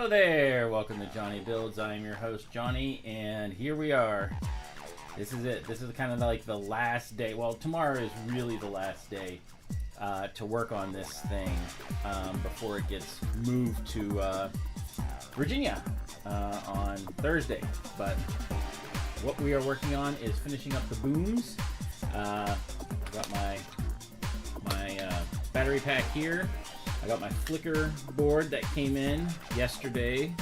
Hello there, welcome to JonnyBuildz. I am your host Johnny, and here we are. This is it. This is kind of like the last day. Well, tomorrow is really the last day to work on this thing before it gets moved to Virginia on Thursday. But what we are working on is finishing up the booms. Got my battery pack here. I got my flicker board that came in yesterday,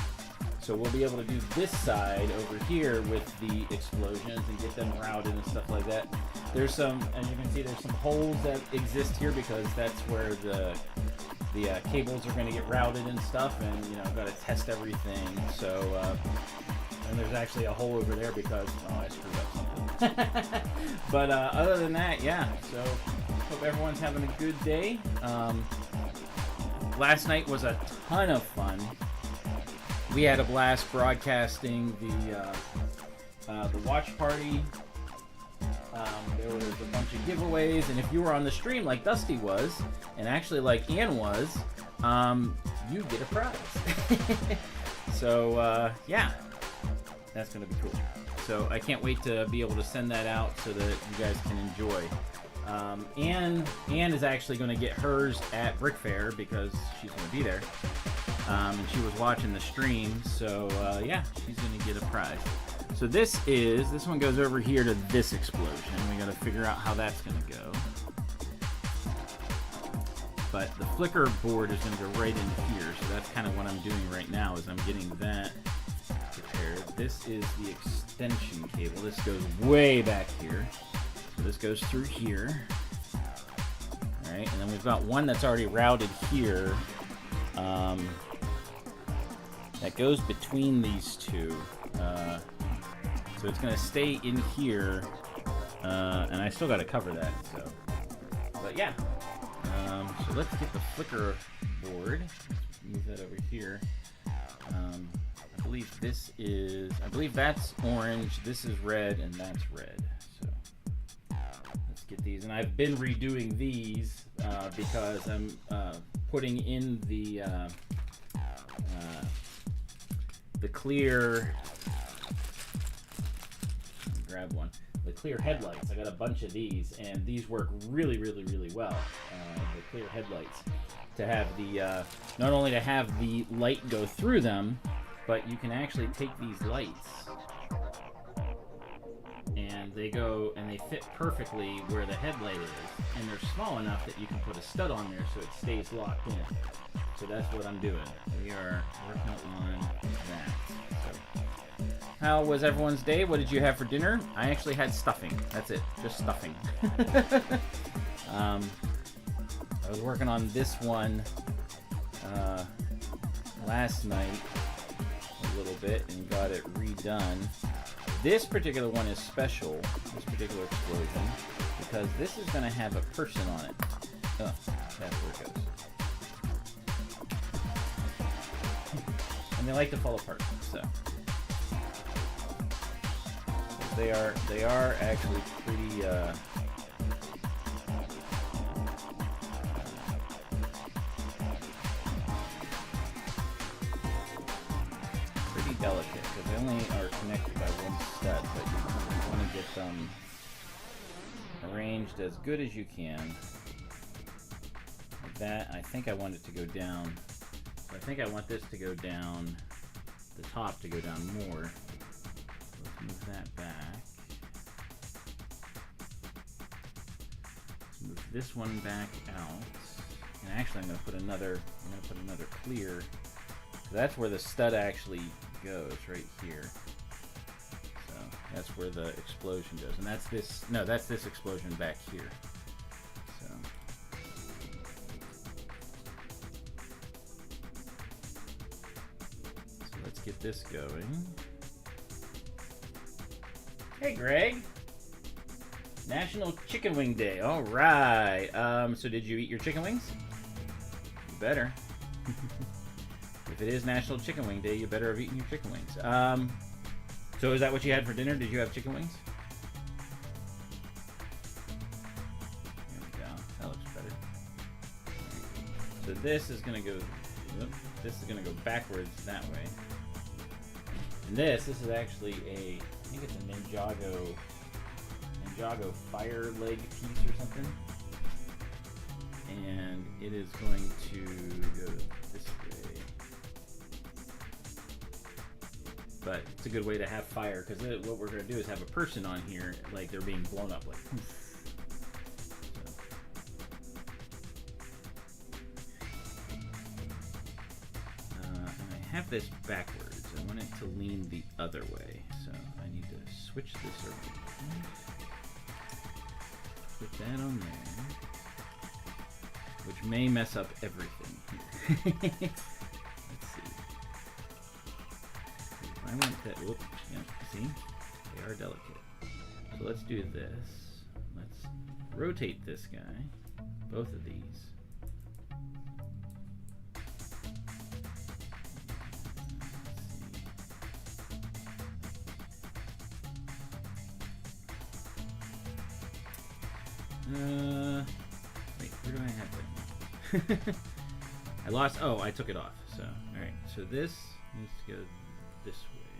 so we'll be able to do this side over here with the explosions and get them routed and stuff like that. There's some, as you can see, there's some holes that exist here because that's where the cables are going to get routed and stuff, and you know, I've got to test everything. So and there's actually a hole over there because I screwed up something. But other than that, yeah. So hope everyone's having a good day. Last night was a ton of fun. We had a blast broadcasting the watch party. There was a bunch of giveaways, and if you were on the stream like Dusty was, and actually like Ann was, you get a prize. So yeah, that's gonna be cool. So I can't wait to be able to send that out so that you guys can enjoy. Ann is actually going to get hers at BrickFair because she's going to be there. And she was watching the stream, so yeah, she's going to get a prize. So this one goes over here to this explosion. We got to figure out how that's going to go. But the flicker board is going to go right in here, so that's kind of what I'm doing right now is I'm getting that prepared. This is the extension cable. This goes way back here. So this goes through here. Alright, and then we've got one that's already routed here. That goes between these two. So it's going to stay in here. And I still got to cover that. So, but yeah. So let's get the flicker board. Let's move that over here. I believe I believe that's orange, this is red, and that's red. Get these, and I've been redoing these because I'm putting in the clear. Grab one. The clear headlights. I got a bunch of these, and these work really, really, really well. The clear headlights to have the not only to have the light go through them, but you can actually take these lights. And they go and they fit perfectly where the headlight is, and they're small enough that you can put a stud on there so it stays locked in. So that's what I'm doing. We are working on that. So, how was everyone's day? What did you have for dinner? I actually had stuffing. That's it, just stuffing. I was working on this one last night a little bit and got it redone. This particular one is special, this particular explosion, because this is going to have a person on it. Oh, that's where it goes. And they like to fall apart, so. They are actually pretty, delicate because they only are connected by one stud, but you want to get them arranged as good as you can. Like that, I think I want it to go down. I think I want this to go down, the top to go down more. Let's move that back. Let's move this one back out. And actually, I'm going to put another clear. So that's where the stud actually goes, right here. So that's where the explosion goes, and that's this explosion back here. So let's get this going. Hey Greg, National Chicken Wing Day. All right. So did you eat your chicken wings? You better. If it is National Chicken Wing Day, you better have eaten your chicken wings. So is that what you had for dinner? Did you have chicken wings? There we go. That looks better. So this is going to go This is going to go backwards that way. And this is actually I think it's a Ninjago fire leg piece or something. And it is going to go this way. But it's a good way to have fire, because what we're going to do is have a person on here like they're being blown up, like I have this backwards. I want it to lean the other way, so I need to switch this around. Put that on there, which may mess up everything here. Let's see. If I want that, whoop, yeah, see? They are delicate. So let's do this. Let's rotate this guy, both of these. Wait, where do I have that? I lost, oh, I took it off. So, alright, so this needs to go this way.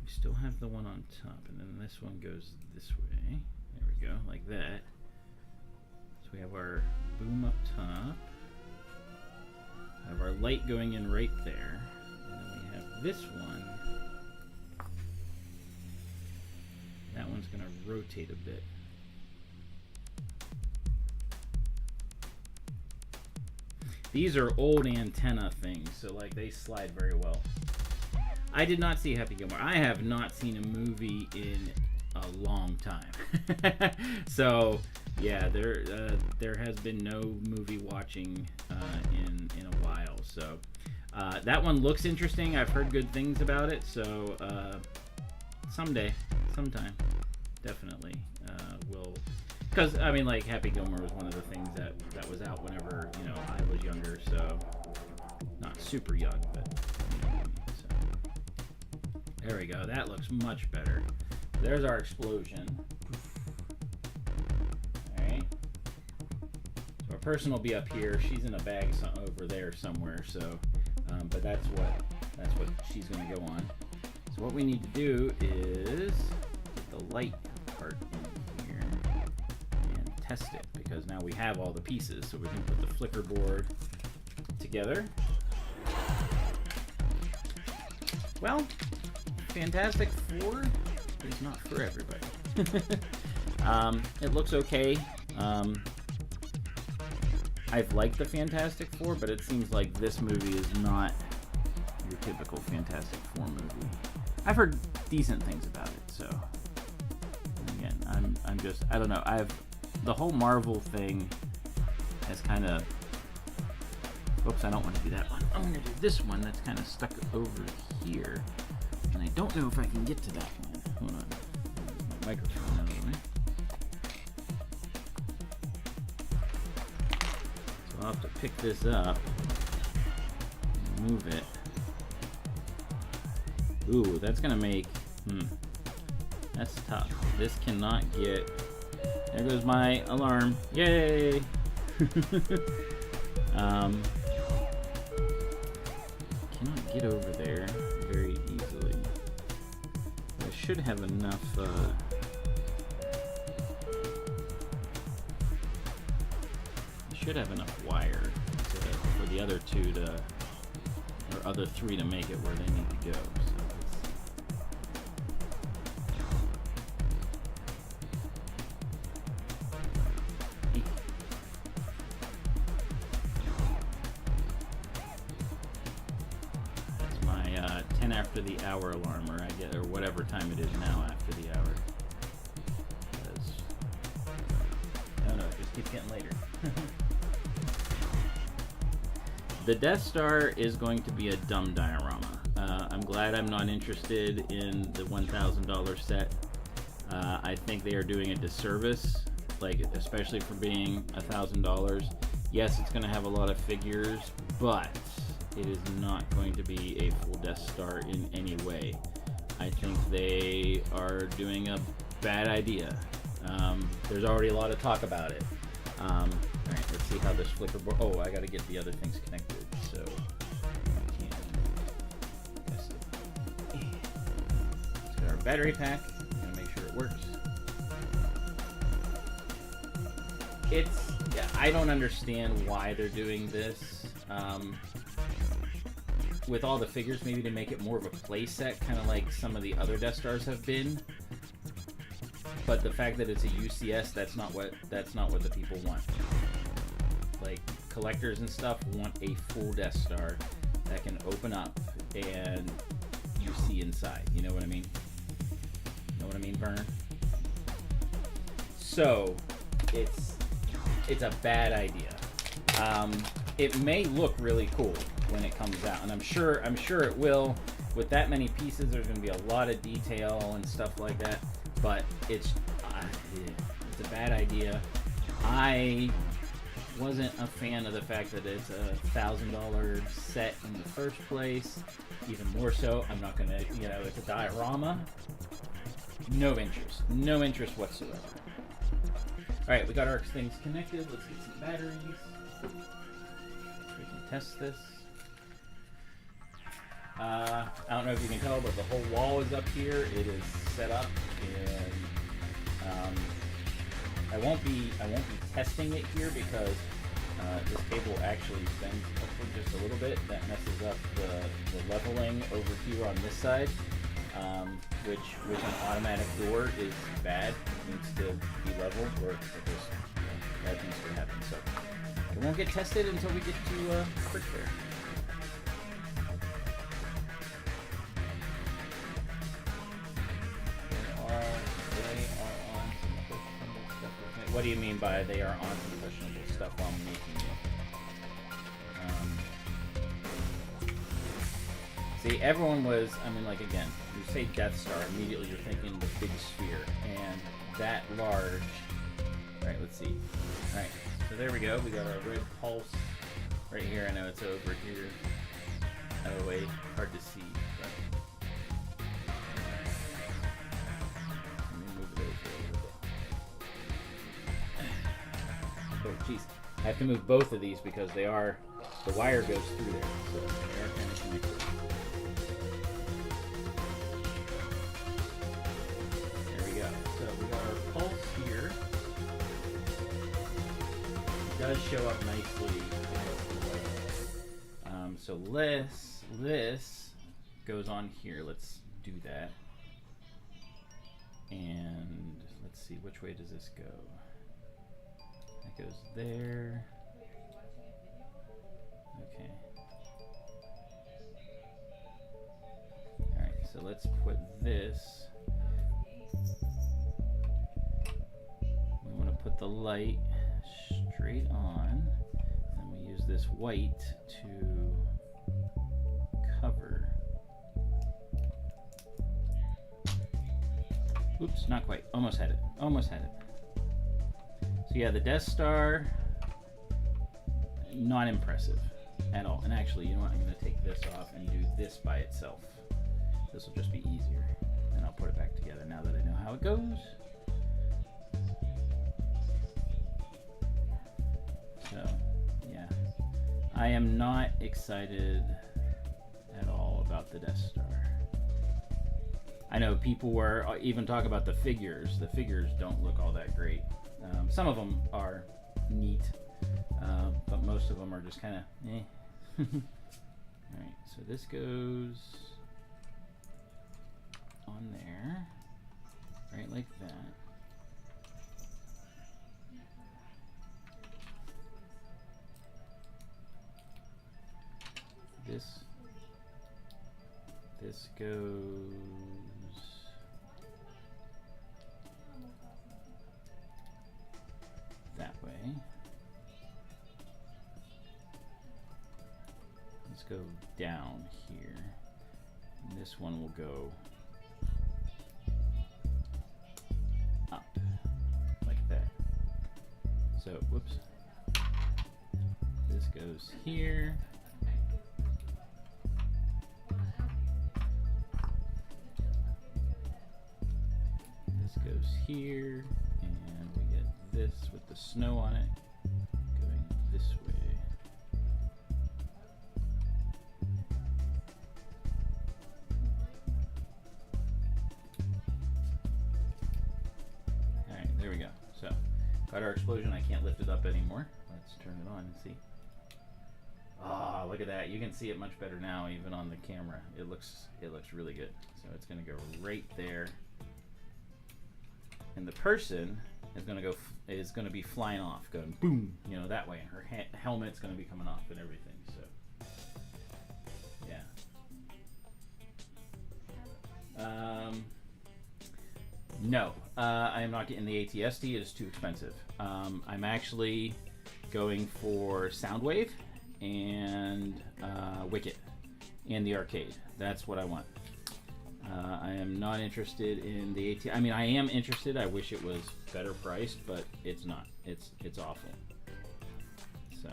We still have the one on top, and then this one goes this way. There we go, like that. So we have our boom up top. We have our light going in right there. And then we have this one. That one's going to rotate a bit. These are old antenna things, so like they slide very well. I did not see Happy Gilmore. I have not seen a movie in a long time. So yeah, there has been no movie watching in a while. So that one looks interesting. I've heard good things about it. So sometime, definitely will. Because I mean, like Happy Gilmore was one of the things that was out whenever I was younger. So not super young, but so. There we go. That looks much better. There's our explosion. All right. So our person will be up here. She's in a bag over there somewhere. So, but that's what she's going to go on. So what we need to do is get the light part in here and test it, because now we have all the pieces, so we can put the flicker board together. Well, Fantastic Four is not for everybody. It looks okay. I've liked the Fantastic Four, but it seems like this movie is not your typical Fantastic Four movie. I've heard decent things about it, so again, I'm just, I don't know. The whole Marvel thing has kind of, oops, I don't want to do that one. I'm going to do this one that's kind of stuck over here, and I don't know if I can get to that one. Hold on, my microphone out of the way. So I'll have to pick this up and move it. Ooh, that's gonna make, that's tough. This cannot get, there goes my alarm. Yay! Cannot get over there very easily. I should have enough, wire for the other two to, or other three to make it where they need to go. After the hour alarm, or whatever time it is now after the hour. No, it just keeps getting later. The Death Star is going to be a dumb diorama. I'm glad I'm not interested in the $1,000 set. I think they are doing a disservice, like especially for being $1,000. Yes, it's going to have a lot of figures, but it is not going to be a full Death Star in any way. I think they are doing a bad idea. There's already a lot of talk about it. Alright, Let's see how this flicker board. Oh, I got to get the other things connected, so I can test it. Let's get our battery pack. I'm gonna make sure it works. Yeah, I don't understand why they're doing this. With all the figures, maybe to make it more of a play set, kind of like some of the other Death Stars have been. But the fact that it's a UCS, that's not what the people want. Like, collectors and stuff want a full Death Star that can open up and you see inside. You know what I mean? Know what I mean, Vern? So it's a bad idea. It may look really cool when it comes out, and I'm sure it will. With that many pieces, there's going to be a lot of detail and stuff like that. But it's a bad idea. I wasn't a fan of the fact that it's a $1,000 set in the first place. Even more so, I'm not going to, it's a diorama. No interest whatsoever. All right, we got our things connected. Let's get some batteries. We can test this. I don't know if you can tell, but the whole wall is up here. It is set up, and I won't be testing it here because this cable actually bends upward just a little bit. That messes up the leveling over here on this side, which with an automatic door is bad. It needs to be leveled, or just bad things can happen. So it won't get tested until we get to BrickFair. What do you mean by they are on some questionable stuff while I'm making it? See, everyone was, like, again, you say Death Star, immediately you're thinking the big sphere, and that large. Alright, let's see. Alright, so there we go. We got our red pulse right here. I know it's over here. Out of the way, hard to see. But let me move it over a little bit. Oh, jeez. I have to move both of these because the wire goes through there, so they are kind of connected. There we go. So we got our pulse here. It does show up nicely. So this goes on here. Let's do that. And let's see, which way does this go? That goes there. Okay. Alright, so let's put this. We want to put the light straight on. And we use this white to cover. Oops, not quite. Almost had it. Almost had it. So yeah, the Death Star, not impressive at all. And actually, you know what? I'm going to take this off and do this by itself. This will just be easier. Then I'll put it back together now that I know how it goes. So, yeah. I am not excited at all about the Death Star. I know people were even talking about the figures. The figures don't look all that great. Some of them are neat, but most of them are just kind of eh. Alright, so this goes on there, right like that. This goes that way. Let's go down here. And this one will go up like that. So, whoops. This goes here. This goes here, and we get this with the snow on it going Got our explosion. I can't lift it up anymore. Let's turn it on and see. Oh, look at that. You can see it much better now, even on the camera. It looks really good. So it's going to go right there. And the person is going to be flying off, going boom, you know, that way. And her helmet's going to be coming off and everything. So, yeah. No, I am not getting the ATSD. It is too expensive. I'm actually going for Soundwave and Wicket and the arcade. That's what I want. I am not interested in the AT. I mean, I am interested. I wish it was better priced, but it's not. It's awful. So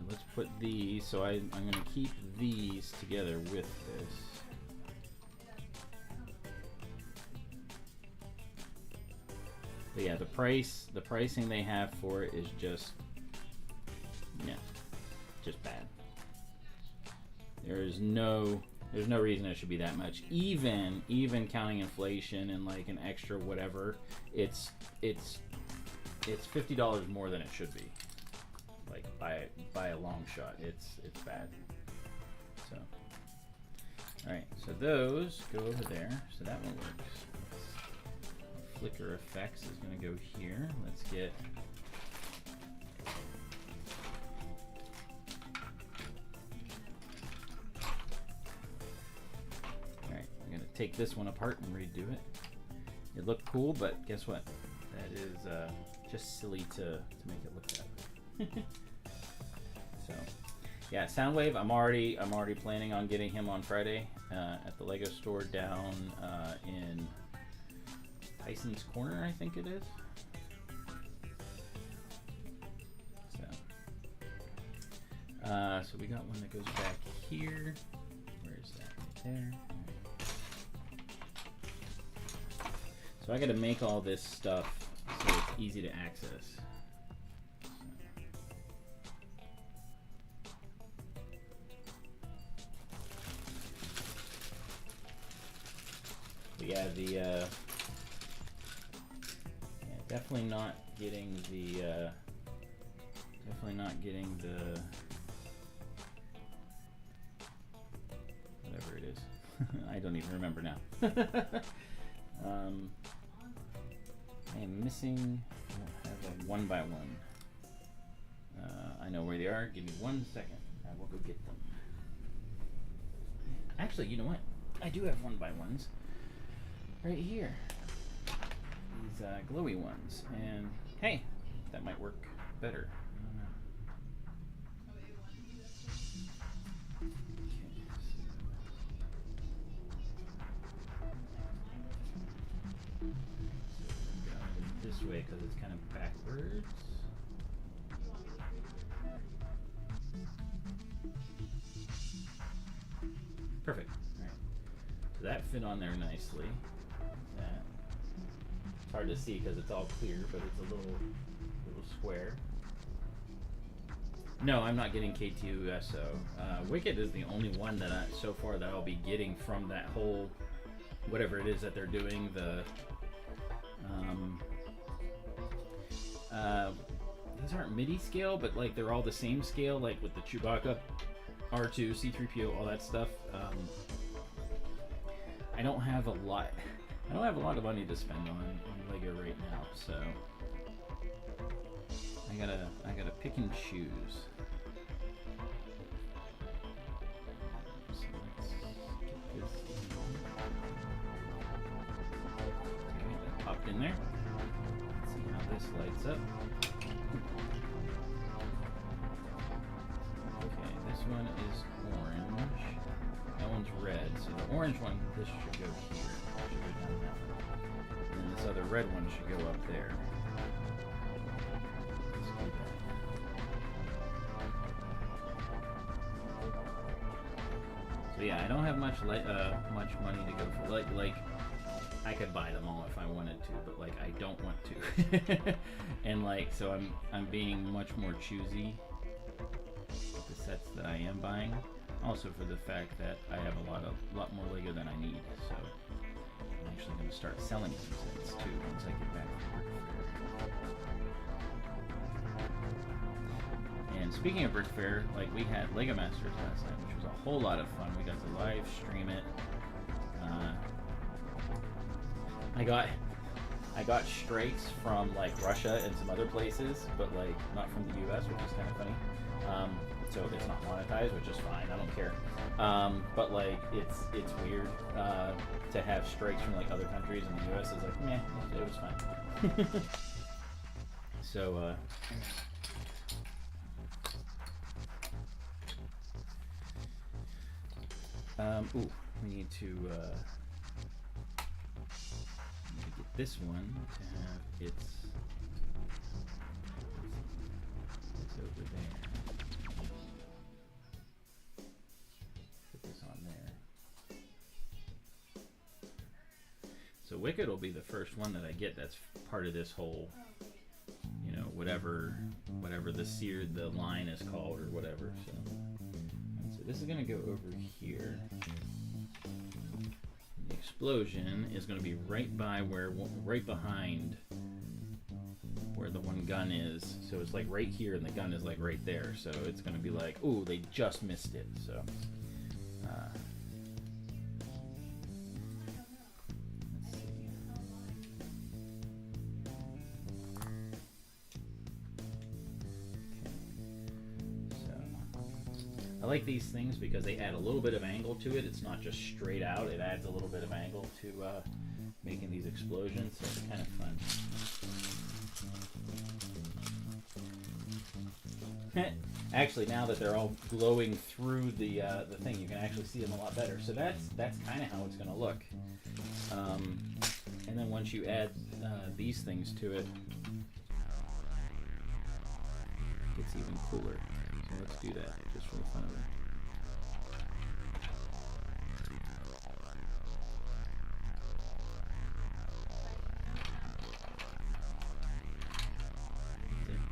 let's put these. So I'm going to keep these together with this. But yeah, the pricing they have for it is just bad. There's no reason it should be that much. Even counting inflation and like an extra whatever, it's $50 more than it should be. Like by a long shot. It's bad. So alright, so those go over there. So that one works. Flicker effects is going to go here. Let's get alright, I'm going to take this one apart and redo it. It looked cool, but guess what? That is just silly to make it look that way. So yeah, Soundwave, I'm already planning on getting him on Friday at the Lego store down in Tyson's Corner, I think it is. So we got one that goes back here. Where is that? Right there. So I got to make all this stuff so it's easy to access. So yeah, definitely not getting the whatever it is. I don't even remember now. I am missing. I don't have a 1x1. I know where they are. Give me 1 second. I will go get them. Actually, you know what? I do have 1x1s right here. These glowy ones, and hey, that might work better. I don't know. Okay, so this way because it's kind of backwards. Perfect. All right. So that fit on there nicely. That. It's hard to see because it's all clear, but it's a little square. No, I'm not getting K2SO. Wicket is the only one that so far that I'll be getting from that whole whatever it is that they're doing. The these aren't MIDI scale, but like they're all the same scale, like with the Chewbacca, R2, C3PO, all that stuff. I don't have a lot of money to spend on Lego right now, so I gotta pick and choose. So let's get this okay, that popped in there. Let's see how this lights up. Okay, this one is orange. That one's red. So the orange one, this should go here. Should go down that one. And then this other red one should go up there. Let's do that. So yeah, I don't have much money to go for. Like I could buy them all if I wanted to, but like I don't want to. And like so I'm being much more choosy with the sets that I am buying. Also for the fact that I have a lot more Lego than I need, so I actually going to start selling some sets too once I get back from BrickFair. And speaking of BrickFair, like we had Lego Masters last night, which was a whole lot of fun. We got to live stream it. I got strikes from like Russia and some other places, but like not from the U.S., which is kind of funny. So it's not monetized, which is fine. I don't care. But like it's weird to have strikes from like other countries, and the U.S. is like, meh, it was fine. So ooh, we need to get this one to have its over there. Put this on there. So Wicked will be the first one that I get that's part of this whole, you know, whatever the line is called or whatever. So this is going to go over here. The explosion is going to be right behind where the one gun is. So it's like right here, and the gun is like right there. So it's going to be like, ooh, they just missed it. So let's see. I like these things because they add a little bit of angle to it. It's not just straight out. It adds a little bit of angle to making these explosions. So it's kind of fun. Actually, now that they're all glowing through the thing, you can actually see them a lot better. So that's kind of how it's going to look. And then once you add these things to it, it gets even cooler. So let's do that just for the fun of it.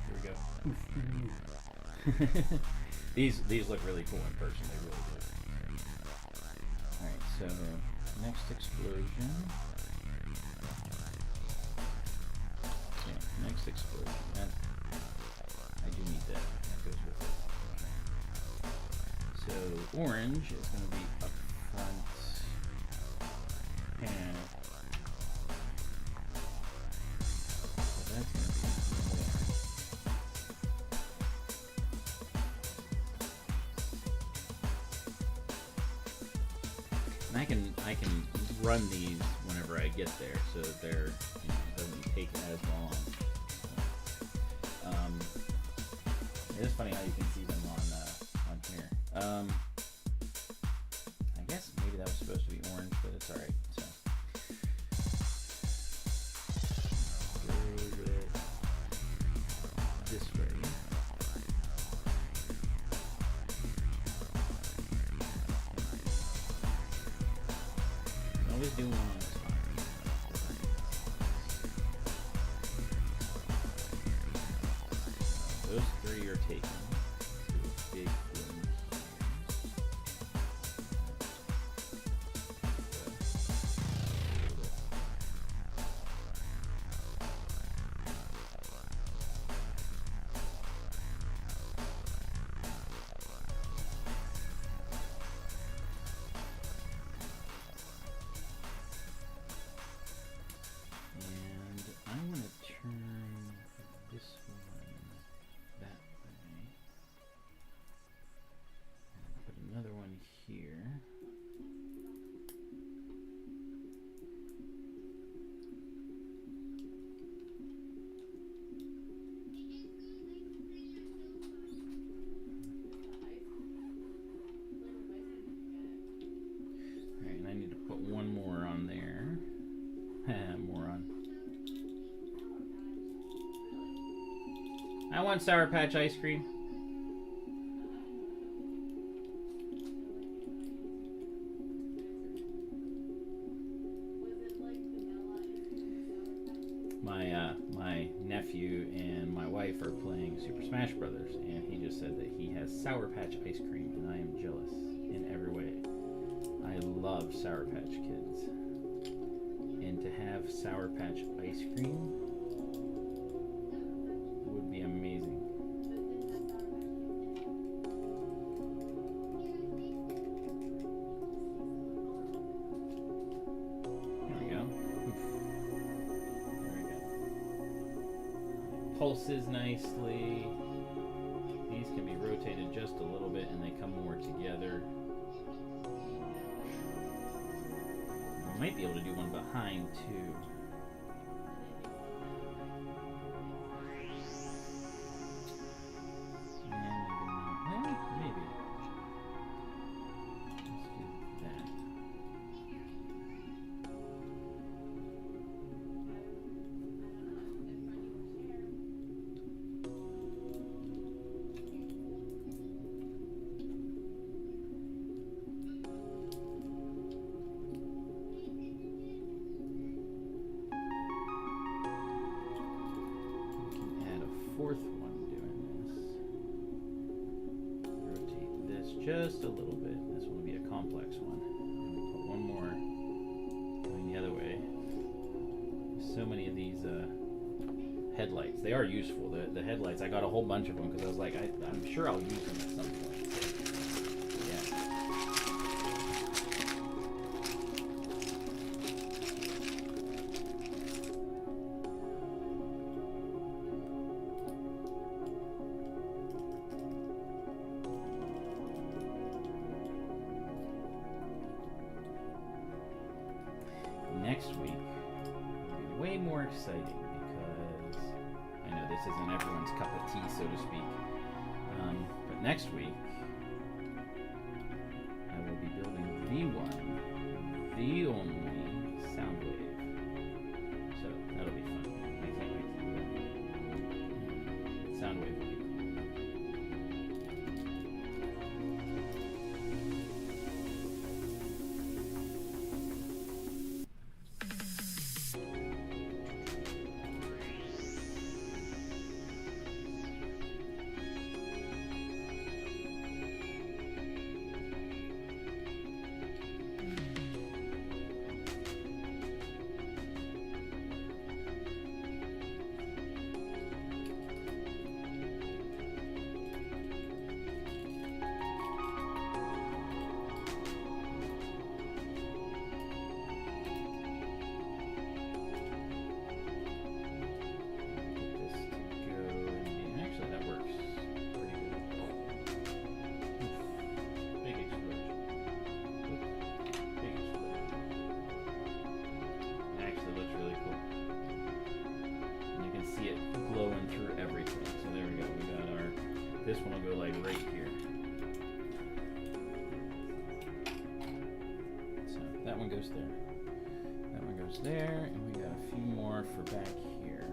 There we go. These look really cool in person. They really do. All right, so next explosion. Yeah, next explosion. I do need that. That goes with it. So orange is going to be up front, and that's going to be there. And I can run these whenever I get there, so that they're, you know, it doesn't take as long. So, it is funny how you can see them on here. I guess maybe that was supposed to be orange, but it's all right. So go with this way. Always do one on this one. Those three are taken. So big one here. Alright, and I need to put one more on there. More on. I want Sour Patch ice cream. My nephew and my wife are playing Super Smash Brothers, and he just said that he has Sour Patch ice cream, and I am jealous in every way. I love Sour Patch Kids, and to have Sour Patch ice cream would be amazing. There we go. Oof. There we go. Pulses nicely. These can be rotated just a little bit and they come more together. I might be able to do one behind too. And maybe. Let's do that. Fourth one doing this. Rotate this just a little bit. This one will be a complex one. And we put one more going the other way. So many of these headlights. They are useful. The headlights, I got a whole bunch of them because I was like, I'm sure I'll use them at some point. Yeah. Next week will be way more exciting because I know this isn't everyone's cup of tea, so to speak. But next week I will be building the one, the only sound wave. So that'll be fun. I can't wait to do that. Sound wave will be cool. Glowing through everything. So there we go. We got our, this one will go like right here. So that one goes there. That one goes there, and we got a few more for back here.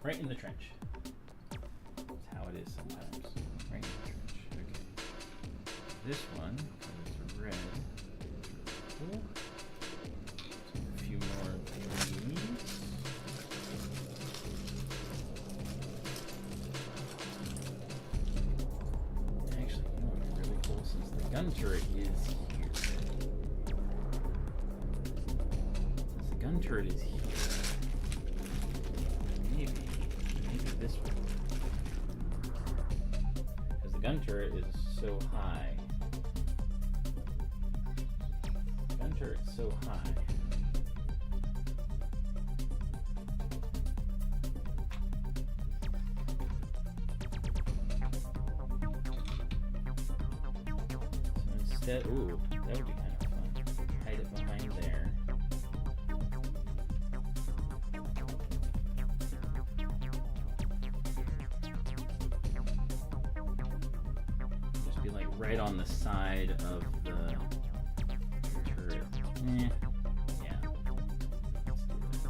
Right in the trench. That's how it is sometimes. Right in the trench. Okay. This one is red. Cool. A few more of these. Actually, you know what would be really cool since the gun turret is here. Since the gun turret is here. This one, because the gun turret is so high. The gun turret's so high. So instead, ooh, that would be kind of fun. Hide it behind there. Right on the side of the turret. Yeah. Let's do that.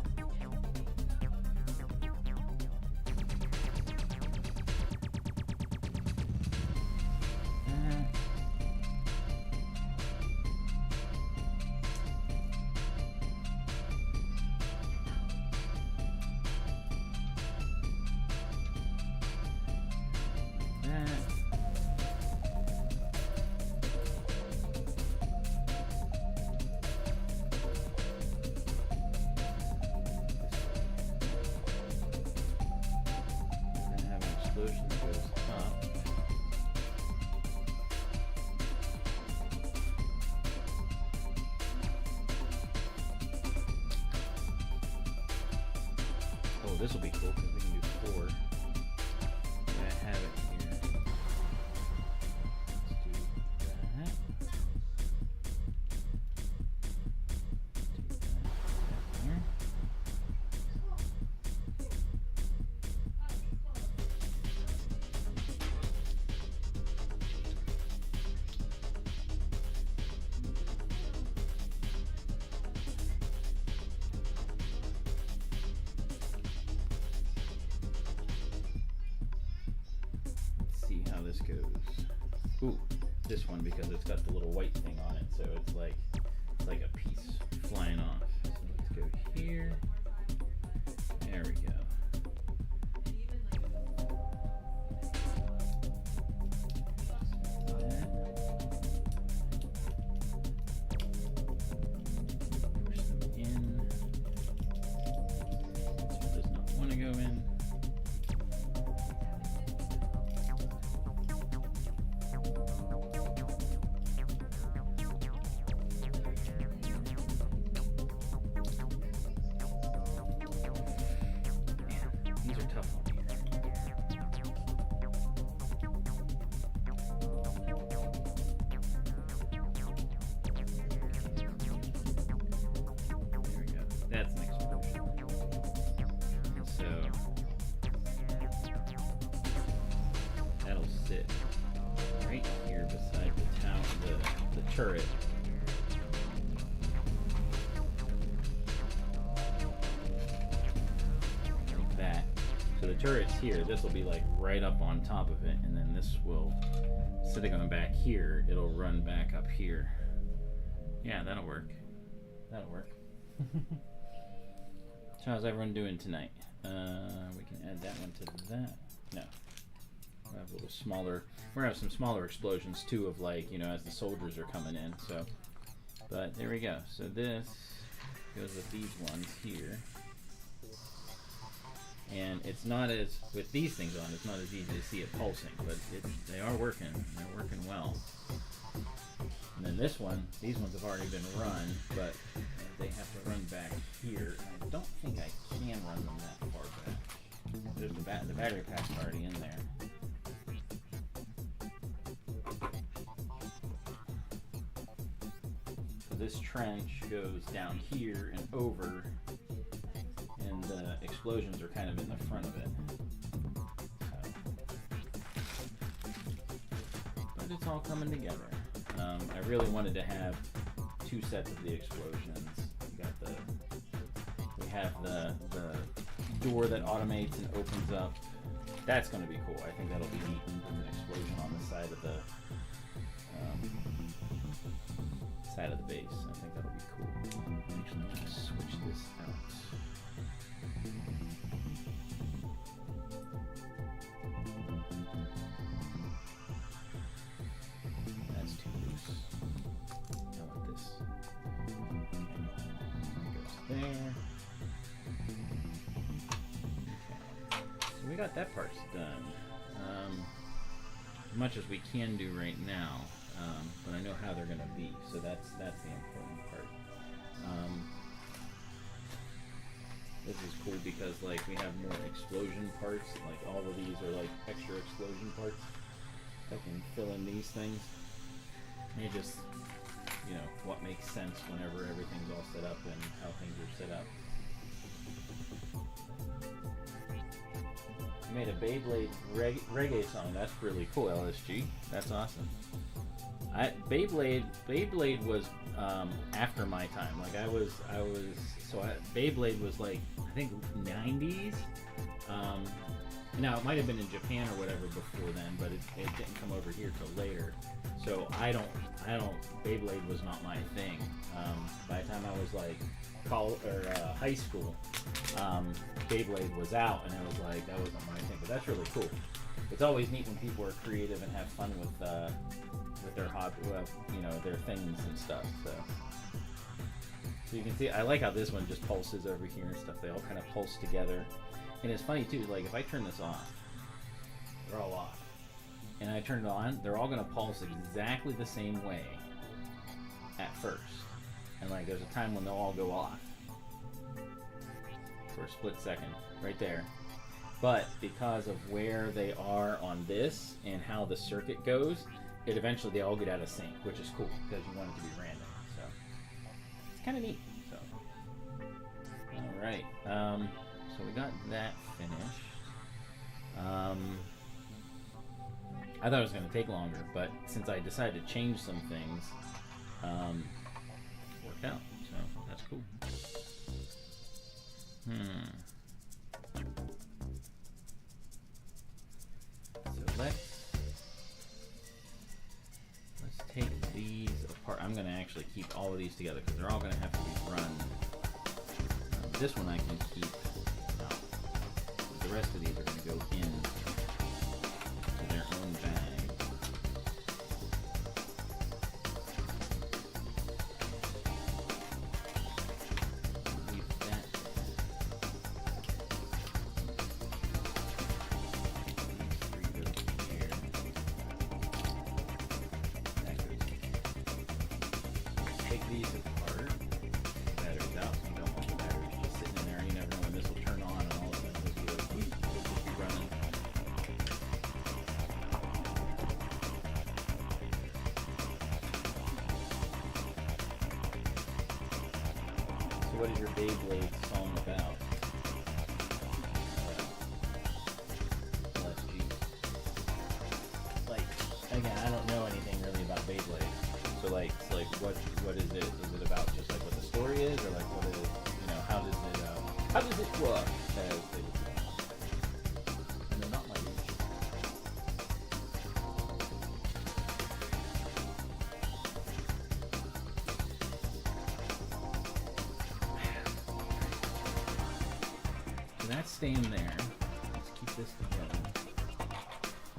explosion goes up. Oh, this will be cool because we can do 4. I have it here. Let's do that. Here. See how this goes. Ooh, this one because it's got the little white thing on it, so it's like a piece flying off. So let's go here. There we go. Push them in. This one does not want to go in. These are tough on here. There we go. That's an explosion. And so that'll sit right here beside the turret. Like that. So the turret's here, this will be like right up on top of it, and then this will, instead of going back here, it'll run back up here. Yeah, that'll work. That'll work. So how's everyone doing tonight? We can add that one to that. No. We'll have a little smaller, we're gonna have some smaller explosions too of like, you know, as the soldiers are coming in, so. But there we go. So this goes with these ones here. And it's not as, with these things on, it's not as easy to see it pulsing, but they are working. They're working well. And then this one, these ones have already been run, but they have to run back here. And I don't think I can run them that far back. There's the battery pack's already in there. So this trench goes down here and over, and the explosions are kind of in the front of it. But it's all coming together. I really wanted to have 2 sets of the explosions. We have the door that automates and opens up. That's going to be cool. I think that'll be neat. An explosion on the side of the base. I think that'll be cool. Actually, I'm going to switch this out. That's too loose. I want this. Okay. Goes there. Okay. So we got that part's done. As much as we can do right now, but I know how they're going to be, so that's the important part. This is cool because like we have more explosion parts. Like all of these are like extra explosion parts. I can fill in these things. And just, you know, what makes sense whenever everything's all set up and how things are set up. You made a Beyblade reggae song. That's really cool, LSG. That's awesome. Beyblade was after my time. Like Beyblade was like, I think 90s. Now it might have been in Japan or whatever before then, but it didn't come over here till later. So Beyblade was not my thing. By the time I was like high school, Beyblade was out, and I was like, that wasn't my thing. But that's really cool. It's always neat when people are creative and have fun with their hobby, you know, their things and stuff. So you can see, I like how this one just pulses over here and stuff. They all kind of pulse together, and it's funny too. Like if I turn this off, They're all off. And I turn it on, they're all going to pulse exactly the same way at first. And like there's a time when they'll all go off for a split second, right there. But because of where they are on this and how the circuit goes, it eventually they all get out of sync, which is cool because you want it to be random. So it's kind of neat. So all right, so we got that finished. I thought it was going to take longer, but since I decided to change some things, it worked out. So that's cool. So let's take these apart. I'm going to actually keep all of these together because they're all going to have to be run. This one I can keep out. The rest of these are going to go in to their own bag. Leave that there. These three go here. That goes here. Take these apart. Batteries out, so you don't want the batteries just sitting in there. You never know when this will turn on and all of a sudden it'll be like, whoop, it'll just be running. So what is your Beyblade song about? LSG. Like, again, I don't know anything really about Beyblade. So like, what is it? Is it about just like what the story is, or like what is it? You know, how does it work? As they would say. And they're not my reach. So that's staying there. Let's keep this together.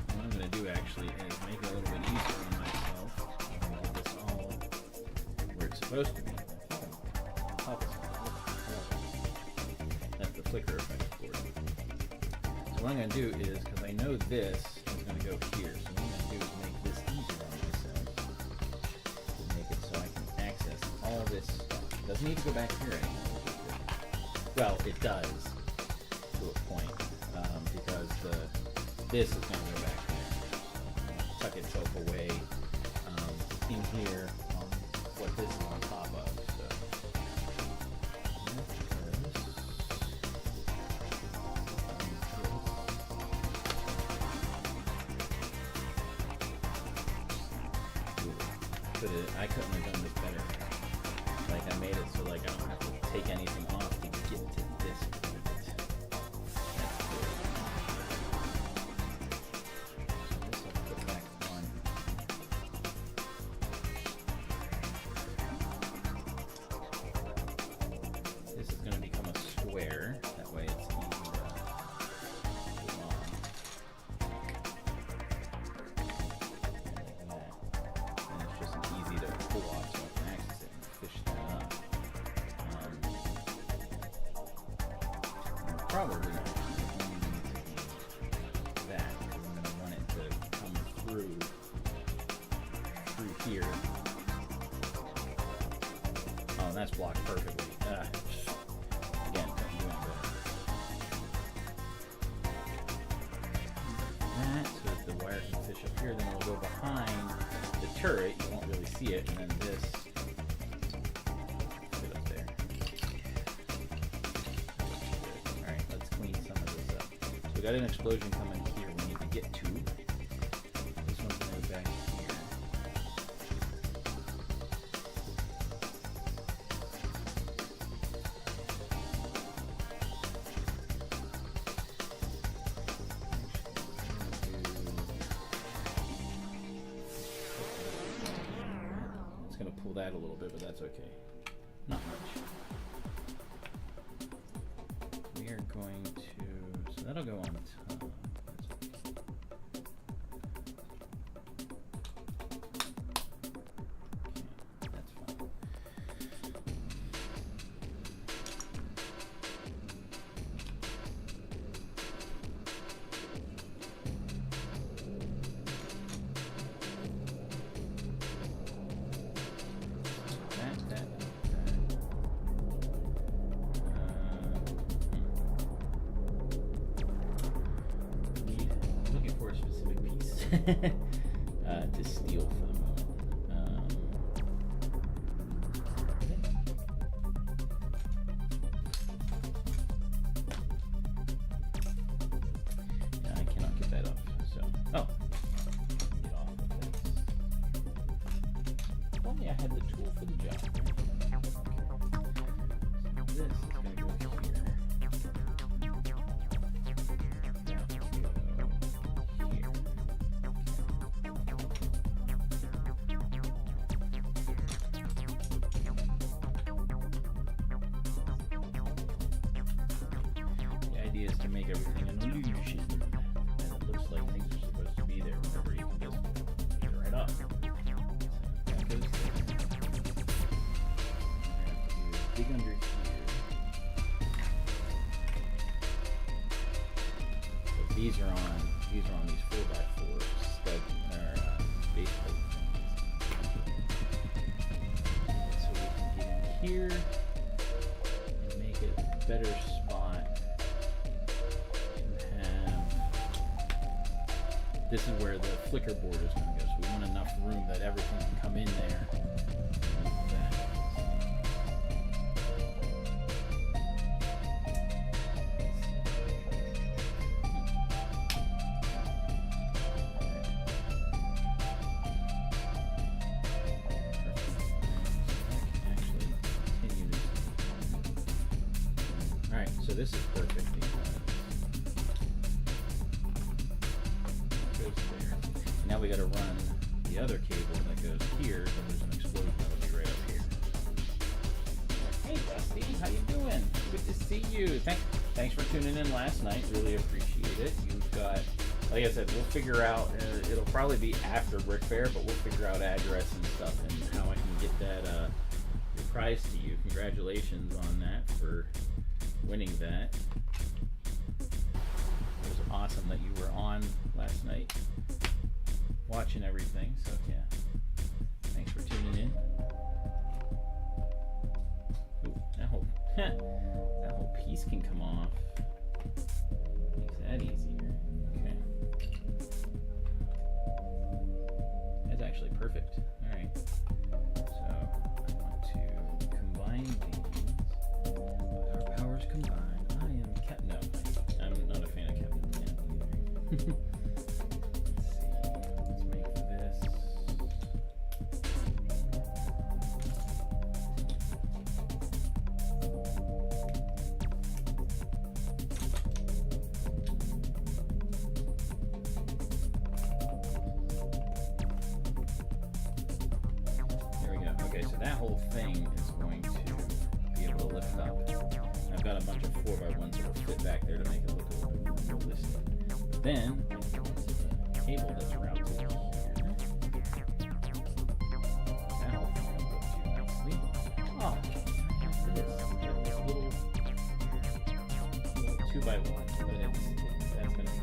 What I'm going to do actually is make it a little bit easier on myself. I'm going to get this all where it's supposed to be. That's the flicker effect board. So what I'm going to do is, because I know this is going to go here, so what I'm going to do is make this easier on myself. Make it so I can access all this stuff. It doesn't need to go back here anymore. Well, it does to a point, because this is going to go back there. So tuck itself away in here on what this is on top of. I couldn't have done this better. Like, I made it so like I don't have to take anything off to get to this point. That's good. So this I'll put back on. This is going to become a square. That way it's easy to put on. Pull off so I can access it and fish that up. Probably only need to be that because I'm going to want it to come through here. Oh, and that's blocked perfectly. Again, couldn't do it that so that the wire can fish up here. Then we'll go behind the turret. You won't really see it, and then this sit up there. Alright, let's clean some of this up. So we got an explosion coming here we need to get to. This one's going to go back here. It's going to pull that a little bit, but that's okay. Not much. We are going to, so that'll go on top. That's okay. Okay, that's fine. to steel for the moment. Yeah, I cannot get that off. So, oh, get off of this. If only I had the tool for the job. So this is going to go here. Is to make everything an illusion, and it looks like things are supposed to be there whenever you can just pick it right up. So that goes there. Dig under here. So these are on these 4x4 stud or base plate things. So we can get in here and make it a better spot. This is where the flicker board is going to go, so we want enough room that everything can come in there. Alright, so this is perfect. Now we got to run the other cable that goes here, so there's an explosion that'll be right up here. Hey Dusty, how you doing? Good to see you. Thanks for tuning in last night. Really appreciate it. You've got, like I said, we'll figure out. It'll probably be after BrickFair, but we'll figure out address and stuff and how I can get that prize to you. Congratulations on that for winning that. It was awesome that you were on last night, watching everything, so yeah. Thanks for tuning in. Ooh, that whole piece can come off. Makes that easier. Okay. That's actually perfect. Alright. So I want to combine these. Our powers combined. I am Captain. No, I'm not a fan of Captain Planet either. So that whole thing is going to be able to lift up. I've got a bunch of 4x1s that will fit back there to make it look a little bit more realistic. But then, the cable that's routed here. That whole thing comes up too nicely. Oh, this little 2x1, but that's going to be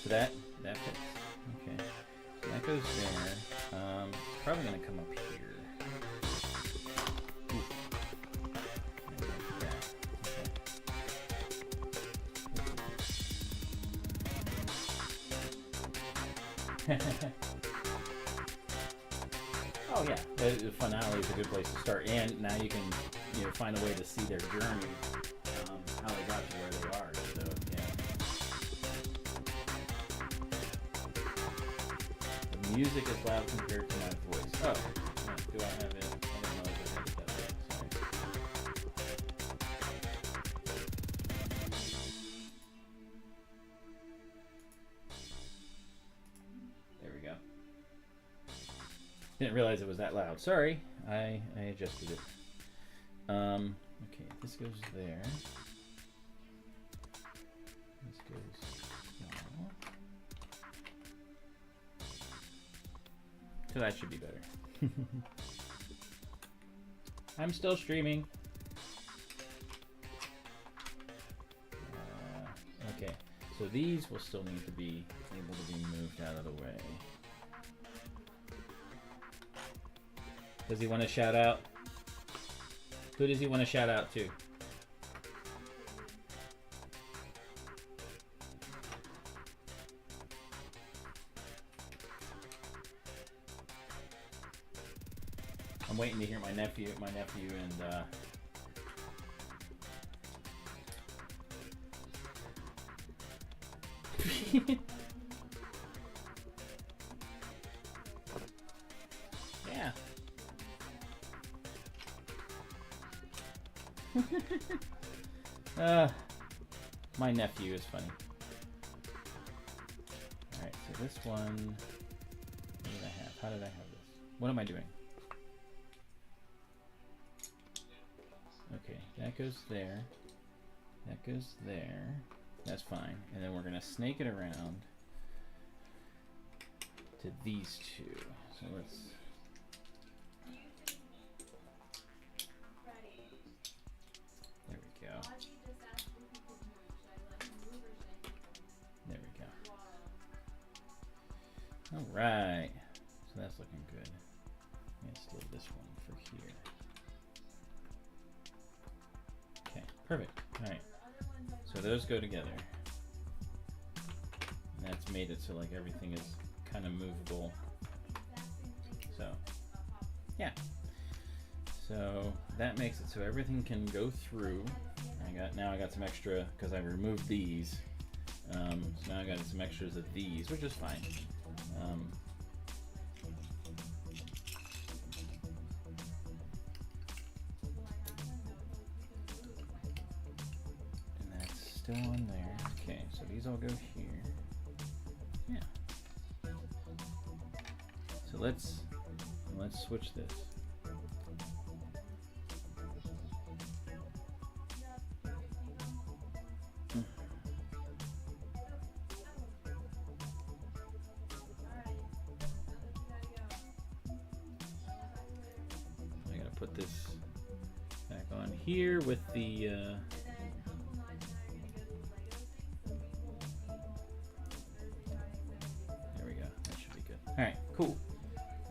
So that fits. Okay. So that goes there. It's probably going to come up here. Ooh. Like that. Oh yeah, the finale is a good place to start, and now you can find a way to see their journey, how they got to where they are. So yeah. The music is loud compared to my voice. Oh, do I have it? I didn't know if I had it that way. Sorry. There we go. Didn't realize it was that loud. Sorry, I adjusted it. Okay, this goes there. This goes. No. So that should be better. I'm still streaming. Okay, so these will still need to be able to be moved out of the way. Does he want to shout out? Who does he want to shout out to? I'm waiting to hear my nephew and yeah. My nephew is funny. Alright, so this one, what did I have? How did I have this? What am I doing? Okay, that goes there. That goes there. That's fine. And then we're gonna snake it around to these two. So let's. There we go. There we go. All right. So that's looking good. Let's steal this one for here. Okay, perfect. All right. So those go together. And that's made it so like everything is kind of movable. So, yeah. So that makes it so everything can go through. Now I got some extra because I removed these. So now I got some extras of these, which is fine. And that's still on there. Okay, so these all go here. Yeah. So let's switch this. I gotta put this back on here with the there we go. That should be good. All right, cool.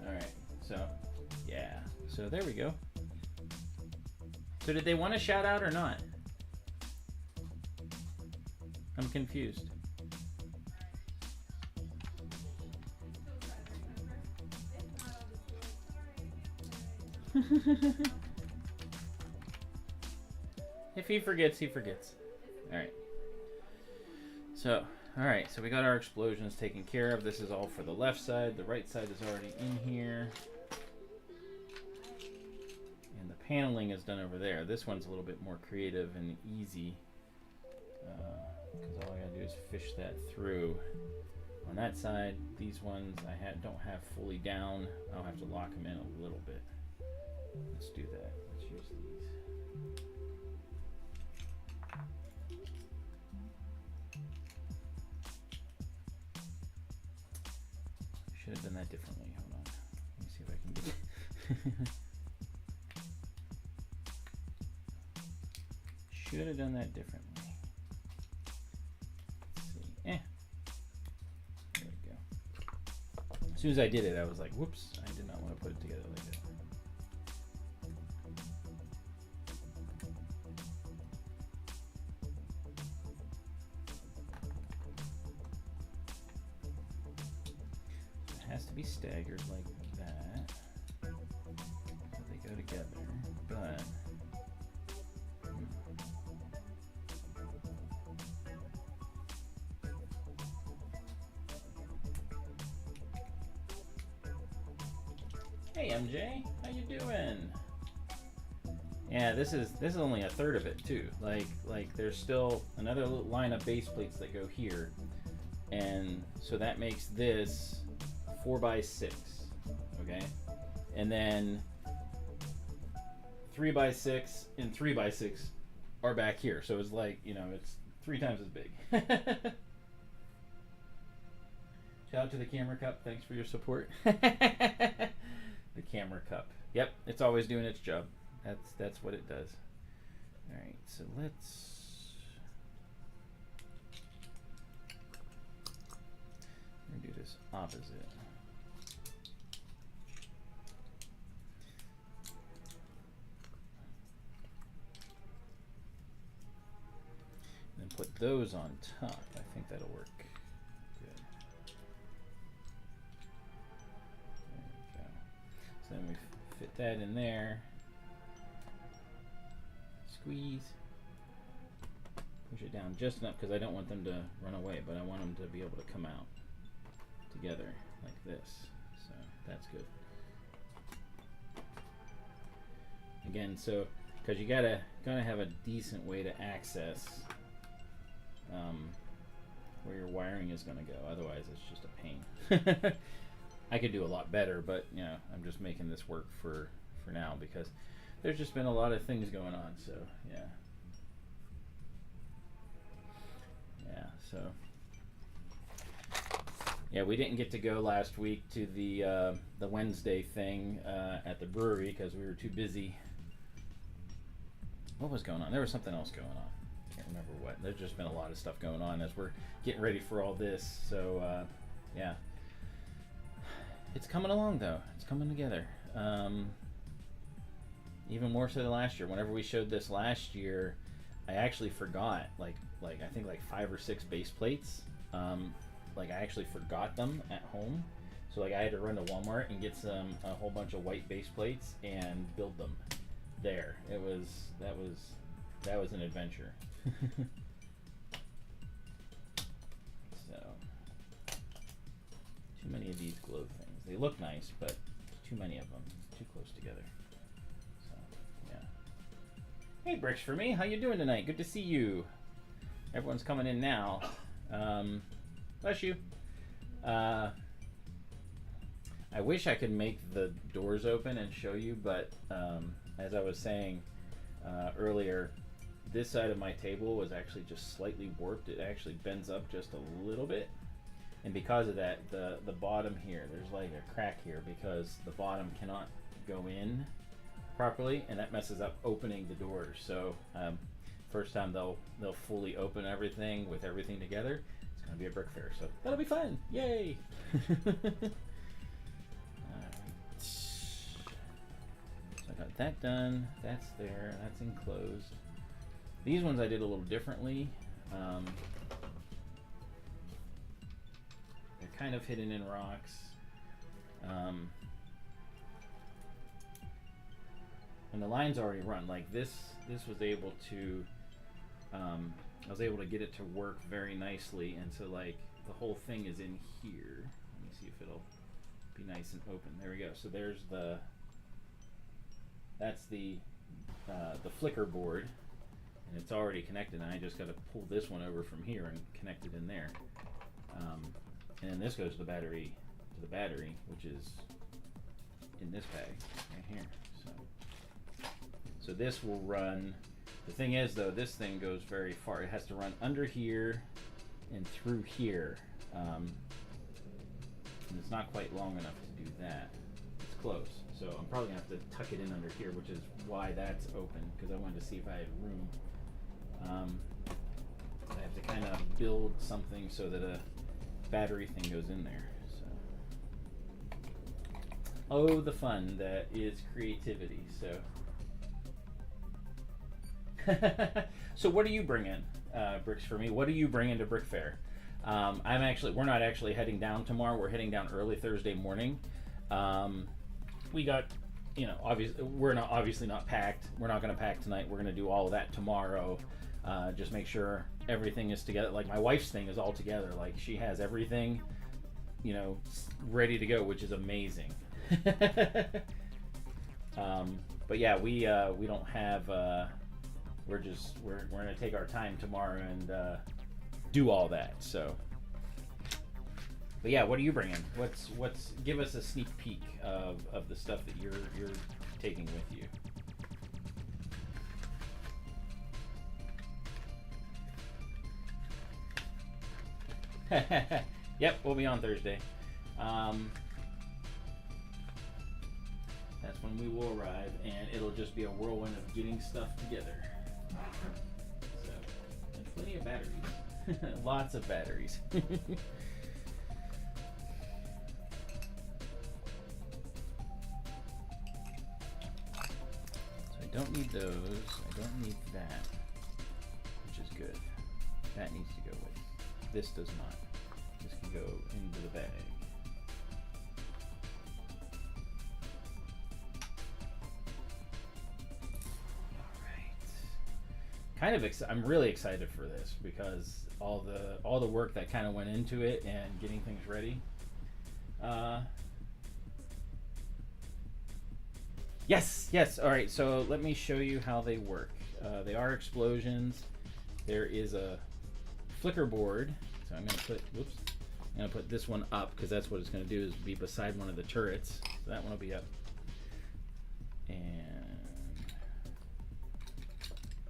All right, so yeah, so there we go. So did they want to shout out or not? I'm confused. If he forgets, he forgets. All right. So, all right. So we got our explosions taken care of. This is all for the left side. The right side is already in here. And the paneling is done over there. This one's a little bit more creative and easy. Because all I gotta do is fish that through. On that side, these ones I don't have fully down. I'll have to lock them in a little bit. Let's do that. Let's use these. Should have done that differently. Hold on. Let me see if I can get it. Should have done that differently. Let's see. There we go. As soon as I did it, I was like, whoops, I did not want to put it together like that. Has to be staggered like that, so they go together, but hey MJ, how you doing? Yeah, this is only a third of it too. Like there's still another line of base plates that go here, and so that makes this 4x6, okay? and then 3x6 and 3x6 are back here. So it's like, you know, it's 3 times as big. Shout out to the camera cup. Thanks for your support. The camera cup. Yep, it's always doing its job. That's what it does. All right, so let's do this opposite. And then put those on top. I think that'll work. Good. There we go. So then we fit that in there. Squeeze. Push it down just enough because I don't want them to run away, but I want them to be able to come out together like this. So that's good. Again, so because you gotta have a decent way to access where your wiring is gonna go. Otherwise, it's just a pain. I could do a lot better, but you know, I'm just making this work for now because there's just been a lot of things going on. So yeah. So yeah, we didn't get to go last week to the Wednesday thing at the brewery because we were too busy. What was going on? There was something else going on. Can't remember what. There's just been a lot of stuff going on as we're getting ready for all this. So yeah, it's coming along though. It's coming together. Even more so than last year. Whenever we showed this last year, I actually forgot like I think like 5 or 6 base plates. Like I actually forgot them at home, so like I had to run to Walmart and get a whole bunch of white base plates and build them there. That was an adventure. So too many of these glow things. They look nice, but too many of them. It's too close together. So yeah. Hey, Bricks for me. How you doing tonight? Good to see you. Everyone's coming in now. Bless you. I wish I could make the doors open and show you, but as I was saying earlier, this side of my table was actually just slightly warped. It actually bends up just a little bit, and because of that, the bottom here, there's like a crack here because the bottom cannot go in properly, and that messes up opening the doors. So first time they'll fully open everything with everything together, it's gonna be a BrickFair, so that'll be fun. Yay! So I got that done. That's there. That's enclosed. These ones I did a little differently. They're kind of hidden in rocks. And the line's already run. Like this was able to, I was able to get it to work very nicely, and so like the whole thing is in here. Let me see if it'll be nice and open. There we go. So there's that's the flicker board, and it's already connected, and I just got to pull this one over from here and connect it in there. And then this goes to the battery, which is in this bag right here. So this will run. The thing is though, this thing goes very far. It has to run under here and through here, and it's not quite long enough to do that. It's close, so I'm probably gonna have to tuck it in under here, which is why that's open, because I wanted to see if I had room. I have to kind of build something so that a battery thing goes in there. So, oh, the fun that is creativity. So what do you bring in, Bricks for me? What do you bring into BrickFair? We're not actually heading down tomorrow. We're heading down early Thursday morning. We got, you know, we're obviously not packed. We're not going to pack tonight. We're going to do all of that tomorrow. Just make sure everything is together. Like my wife's thing is all together. Like she has everything, you know, ready to go, which is amazing. But yeah, we don't have. We're going to take our time tomorrow and do all that. So But yeah, what are you bringing? What's? Give us a sneak peek of the stuff that you're taking with you. Yep, we'll be on Thursday. That's when we will arrive, and it'll just be a whirlwind of getting stuff together. So, and plenty of batteries. Lots of batteries. So I don't need those. I don't need that, which is good. That needs to go with. This does not. This can go into the bag. Kind of I'm really excited for this because all the work that kind of went into it and getting things ready. Yes. All right. So let me show you how they work. They are explosions. There is a flicker board. So I'm gonna put this one up because that's what it's gonna do is be beside one of the turrets. So that one will be up. And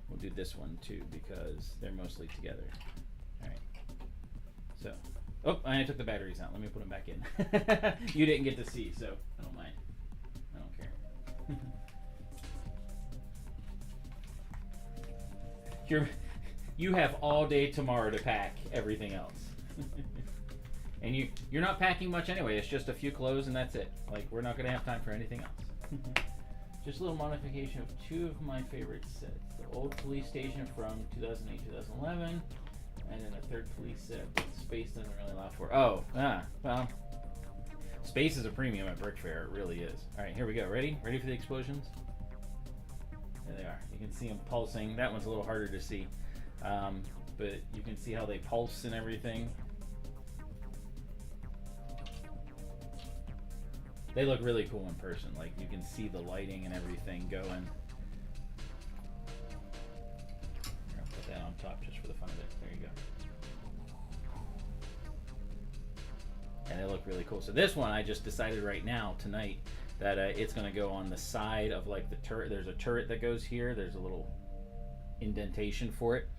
we'll do this one too because they're mostly together. All right. So, oh, I took the batteries out. Let me put them back in. You didn't get to see, so I don't mind. I don't care. You have all day tomorrow to pack everything else. And you're not packing much anyway. It's just a few clothes and that's it. Like, we're not going to have time for anything else. Just a little modification of two of my favorite sets. The old police station from 2008-2011, and then a third police set that space doesn't really allow for. Oh, well, space is a premium at BrickFair. It really is. All right, here we go. Ready? Ready for the explosions? There they are. You can see them pulsing. That one's a little harder to see, but you can see how they pulse and everything. They look really cool in person. Like, you can see the lighting and everything going. Here, I'll put that on top just for the fun of it. There you go. And they look really cool. So this one, I just decided right now, tonight, that it's going to go on the side of, like, the turret. There's a turret that goes here. There's a little indentation for it.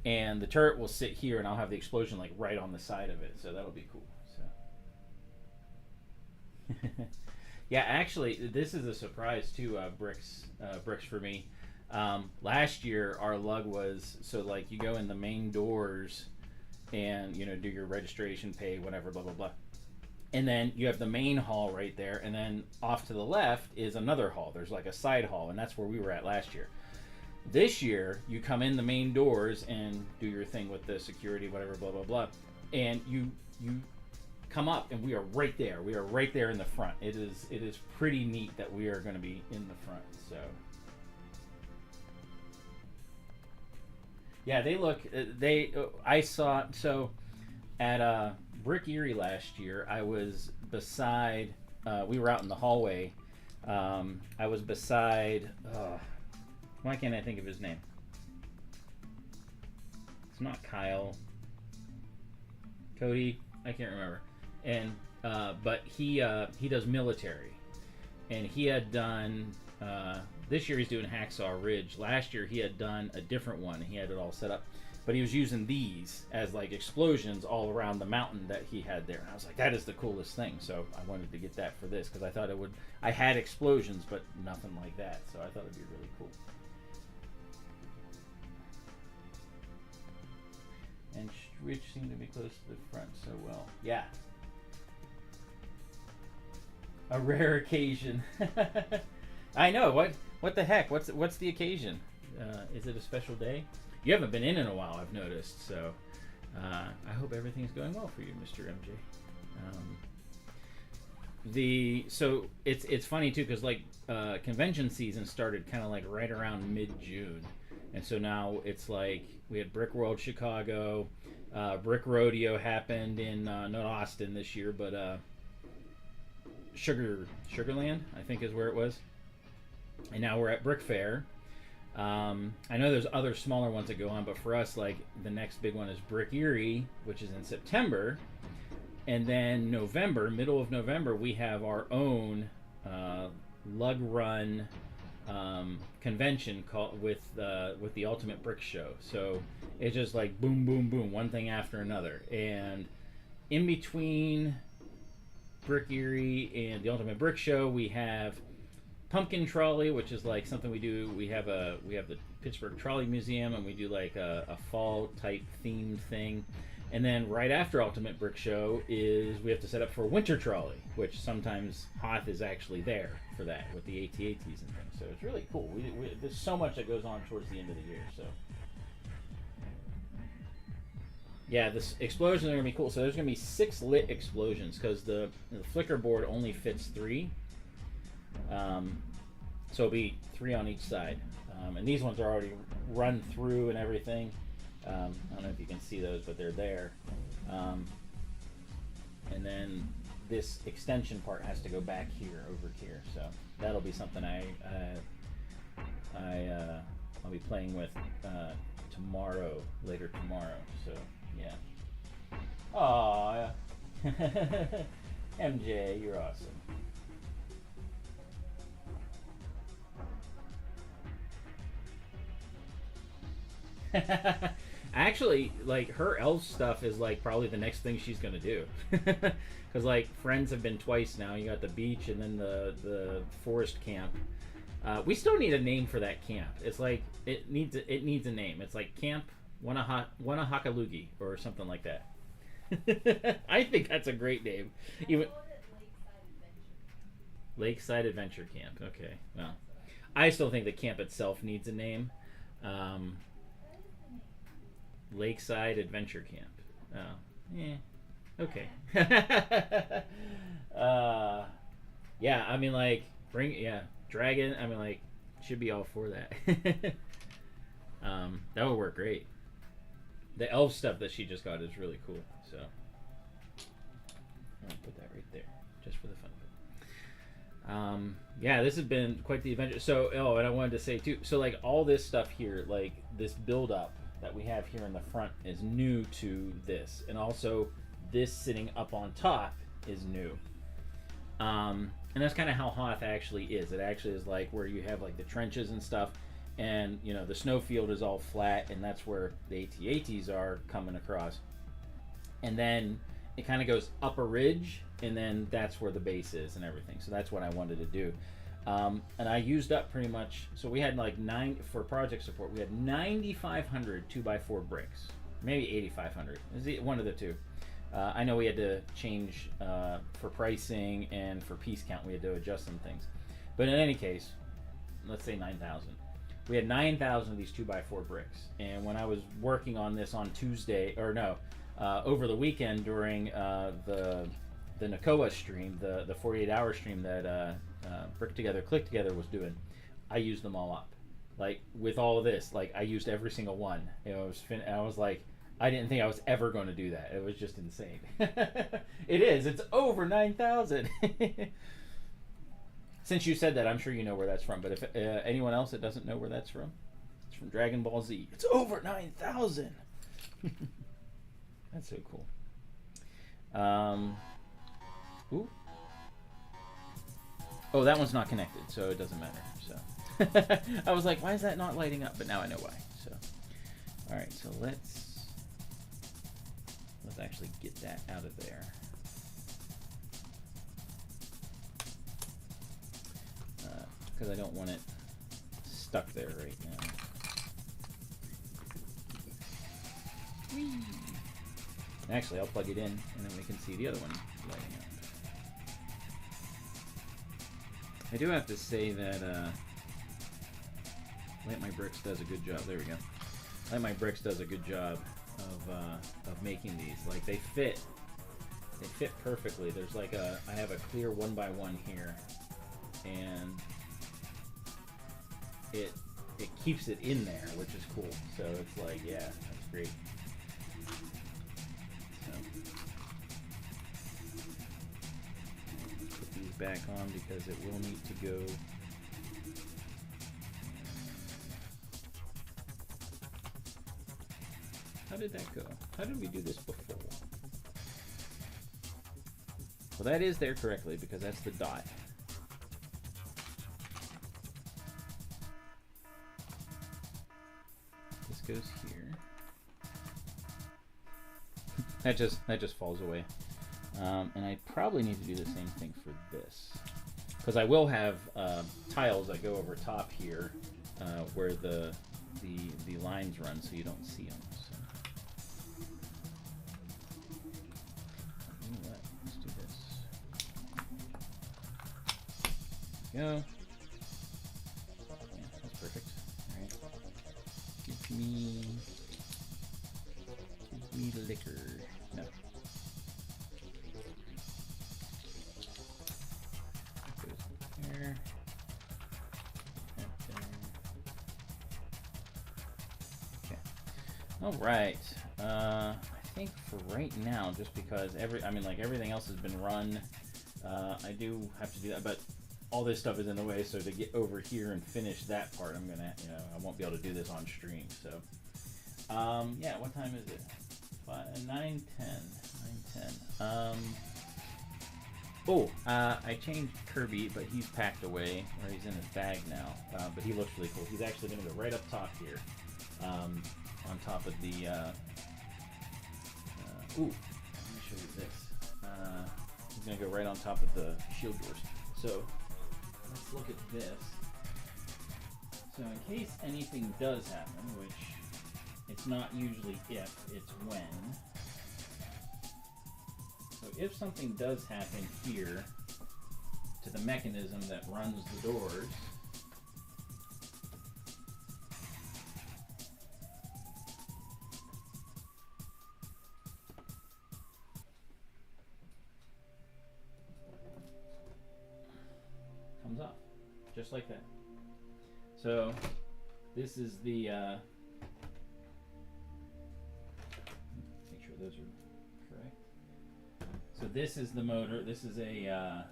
And the turret will sit here, and I'll have the explosion, like, right on the side of it. So that'll be cool. Yeah, actually, this is a surprise too. Bricks for me. Last year, our lug was so like you go in the main doors, and do your registration, pay, whatever, blah blah blah, and then you have the main hall right there, and then off to the left is another hall. There's like a side hall, and that's where we were at last year. This year, you come in the main doors and do your thing with the security, whatever, blah blah blah, and you come up and we are right there. We are right there in the front. It is pretty neat that we are going to be in the front. So yeah, they look. I saw so at Brick Erie last year. I was beside. We were out in the hallway. I was beside. Why can't I think of his name? It's not Kyle. Cody. I can't remember. And but he does military, and he had done this year he's doing Hacksaw Ridge. Last year he had done a different one. He had it all set up, but he was using these as like explosions all around the mountain that he had there. And I was like, that is the coolest thing. So I wanted to get that for this because I thought it would. I had explosions, but nothing like that. So I thought it'd be really cool. And which seem to be close to the front so well. Yeah. A rare occasion. I know. What the heck? What's the occasion? Is it a special day? You haven't been in a while, I've noticed. So I hope everything's going well for you, Mr. MJ. So it's funny too because like convention season started kind of like right around mid-June, and so now it's like we had Brick World Chicago, Brick Rodeo happened in not Austin this year, but Sugarland I think is where it was, and now we're at BrickFair. I know there's other smaller ones that go on, but for us, like the next big one is Brick Erie, which is in September. And then November, middle of November, we have our own lug run convention called with the Ultimate Brick Show. So it's just like boom, boom, boom, one thing after another. And in between Brick Erie and the Ultimate Brick Show, we have Pumpkin Trolley, which is like something we do. We have the Pittsburgh Trolley Museum, and we do like a fall type themed thing. And then right after Ultimate Brick Show is we have to set up for Winter Trolley, which sometimes Hoth is actually there for that with the AT-ATs and things. So it's really cool. There's so much that goes on towards the end of the year. So yeah, this explosions are gonna be cool. So there's gonna be 6 lit explosions because the flicker board only fits 3. So it'll be 3 on each side, and these ones are already run through and everything. I don't know if you can see those, but they're there. And then this extension part has to go back here, over here. So that'll be something I'll be playing with later tomorrow. So yeah. Aw, MJ, you're awesome. Actually, like, her elf stuff is like probably the next thing she's gonna do, because like Friends have been twice now. You got the beach and then the forest camp. We still need a name for that camp. It's like it needs a name. It's like Camp Wanahakalugi or something like that. I think that's a great name. Even Lakeside Adventure Camp. Okay, well, I still think the camp itself needs a name. Lakeside Adventure Camp. Oh, yeah, okay. Yeah, I mean, like, Dragon. I mean, like, should be all for that. That would work great. The elf stuff that she just got is really cool. So I'll put that right there, just for the fun of it. Yeah, this has been quite the adventure. So, and I wanted to say too. So, like, all this stuff here, like this build up that we have here in the front is new to this, and also this sitting up on top is new. And that's kind of how Hoth actually is. It actually is like where you have like the trenches and stuff, and you know the snowfield is all flat, and that's where the AT-ATs are coming across. And then it kind of goes up a ridge, and then that's where the base is and everything. So that's what I wanted to do. And I used up pretty much, so we had like for project support, we had 9,500 2x4 bricks, maybe 8,500, one of the two. I know we had to change for pricing and for piece count, we had to adjust some things. But in any case, let's say 9,000. We had 9,000 of these 2x4 bricks. And when I was working on this on Tuesday, or no, over the weekend during the NACOA stream, the 48-hour stream that Brick Together, Click Together was doing, I used them all up. Like, with all of this, like, I used every single one. You know, I was like, I didn't think I was ever going to do that. It was just insane. It is. It's over 9,000. Since you said that, I'm sure you know where that's from. But if anyone else that doesn't know where that's from, it's from Dragon Ball Z. It's over 9,000. That's so cool. Ooh. Oh, that one's not connected, so it doesn't matter. So I was like, why is that not lighting up? But now I know why. So, all right. So let's actually get that out of there. Because I don't want it stuck there right now. Whee! Actually, I'll plug it in, and then we can see the other one lighting up. I do have to say that Light My Bricks does a good job. There we go. Light My Bricks does a good job of making these. Like, they fit perfectly. There's like I have a clear 1x1 here, and it keeps it in there, which is cool. So it's like, yeah, that's great. So put these back on because it will need to go. How did that go? How did we do this before? Well, that is there correctly because that's the dot. This goes here. that just falls away. And I probably need to do the same thing for this, because I will have tiles that go over top here where the lines run, so you don't see them. So. You know what? Let's do this. There we go. Yeah, that's perfect. All right. Give me liquor. No. There. Okay. All right. I think for right now, just because everything else has been run, I do have to do that, but all this stuff is in the way. So to get over here and finish that part, I'm gonna, I won't be able to do this on stream. So, yeah. What time is it? 9:10. I changed Kirby, but he's packed away, or he's in his bag now. But he looks really cool. He's actually going to go right up top here, on top of the. Let me show you this. He's going to go right on top of the shield doors. So let's look at this. So in case anything does happen, which it's not usually if, it's when. So if something does happen here to the mechanism that runs the doors, comes off, just like that. So this is the, make sure those are correct. So this is the motor. This is a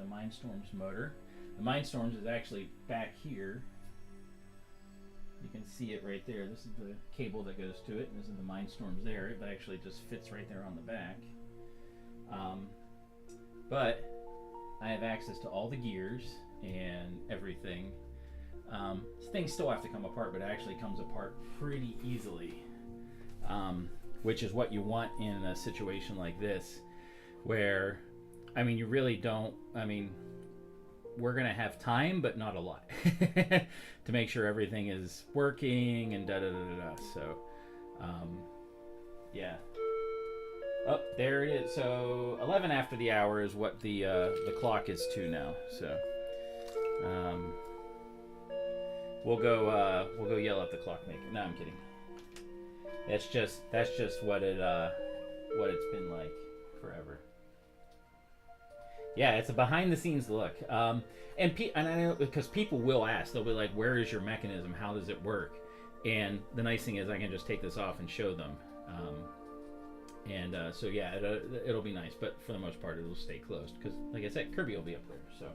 Mindstorms motor. The Mindstorms is actually back here. You can see it right there. This is the cable that goes to it. And this is the Mindstorms there. It actually just fits right there on the back. But I have access to all the gears and everything. Things still have to come apart, but it actually comes apart pretty easily. Which is what you want in a situation like this, where, you really don't, we're going to have time, but not a lot to make sure everything is working and da-da-da-da-da. So, yeah. Oh, there it is. So 11 after the hour is what the clock is to now. So, we'll go yell at the clockmaker. No, I'm kidding. That's just what it's been like forever. Yeah, it's a behind the scenes look. And I know, because people will ask, they'll be like, "Where is your mechanism? How does it work?" And the nice thing is I can just take this off and show them. So yeah, it'll be nice, but for the most part it'll stay closed because, like I said, Kirby will be up there. So,